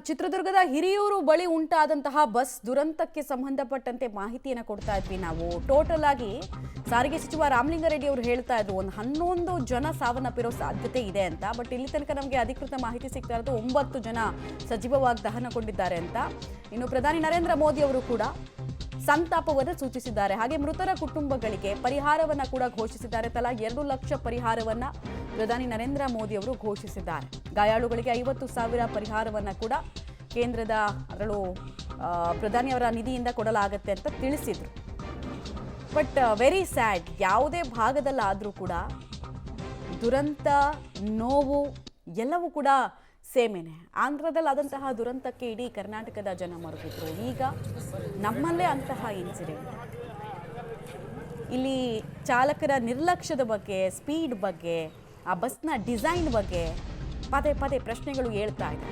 ಚಿತ್ರದುರ್ಗದ ಹಿರಿಯೂರು ಬಳಿ ಉಂಟಾದಂತಹ ಬಸ್ ದುರಂತಕ್ಕೆ ಸಂಬಂಧಪಟ್ಟಂತೆ ಮಾಹಿತಿಯನ್ನು ಕೊಡ್ತಾ ಇದ್ವಿ ನಾವು. ಟೋಟಲ್ ಆಗಿ ಸಾರಿಗೆ ಸಚಿವ ರಾಮಲಿಂಗಾರೆಡ್ಡಿ ಅವರು ಹೇಳ್ತಾ ಇದ್ರು 11 ಜನ ಸಾವನ್ನಪ್ಪಿರೋ ಸಾಧ್ಯತೆ ಇದೆ ಅಂತ. ಬಟ್ ಇಲ್ಲಿ ತನಕ ನಮಗೆ ಅಧಿಕೃತ ಮಾಹಿತಿ ಸಿಗ್ತಾ ಇರೋದು 9 ಜನ ಸಜೀವವಾಗಿ ದಹನಗೊಂಡಿದ್ದಾರೆ ಅಂತ. ಇನ್ನು ಪ್ರಧಾನಿ ನರೇಂದ್ರ ಮೋದಿ ಅವರು ಕೂಡ ಸಂತಾಪವನ್ನು ಸೂಚಿಸಿದ್ದಾರೆ. ಹಾಗೆ ಮೃತರ ಕುಟುಂಬಗಳಿಗೆ ಪರಿಹಾರವನ್ನ ಕೂಡ ಘೋಷಿಸಿದ್ದಾರೆ. ತಲಾ 2 ಲಕ್ಷ ಪರಿಹಾರವನ್ನ ಪ್ರಧಾನಿ ನರೇಂದ್ರ ಮೋದಿ ಅವರು ಘೋಷಿಸಿದ್ದಾರೆ. ಗಾಯಾಳುಗಳಿಗೆ 50,000 ಪರಿಹಾರವನ್ನ ಕೂಡ ಕೇಂದ್ರದ ಅದರಲ್ಲೂ ಪ್ರಧಾನಿಯವರ ನಿಧಿಯಿಂದ ಕೊಡಲಾಗುತ್ತೆ ಅಂತ ತಿಳಿಸಿದ್ರು. ಬಟ್ ವೆರಿ ಸ್ಯಾಡ್, ಯಾವುದೇ ಭಾಗದಲ್ಲಾದರೂ ಕೂಡ ದುರಂತ, ನೋವು ಎಲ್ಲವೂ ಕೂಡ ಸೇಮೇನೆ. ಆಂಧ್ರದಲ್ಲಿ ಆದಂತಹ ದುರಂತಕ್ಕೆ ಇಡೀ ಕರ್ನಾಟಕದ ಜನ ಮರುಗಿದ್ರು. ಈಗ ನಮ್ಮಲ್ಲೇ ಅಂತಹ ಇನ್ಸಿಡೆಂಟ್. ಇಲ್ಲಿ ಚಾಲಕರ ನಿರ್ಲಕ್ಷ್ಯದ ಬಗ್ಗೆ, ಸ್ಪೀಡ್ ಬಗ್ಗೆ, ಆ ಬಸ್ನ ಡಿಸೈನ್ ಬಗ್ಗೆ ಪದೇ ಪದೇ ಪ್ರಶ್ನೆಗಳು ಹೇಳ್ತಾ ಇದೆ.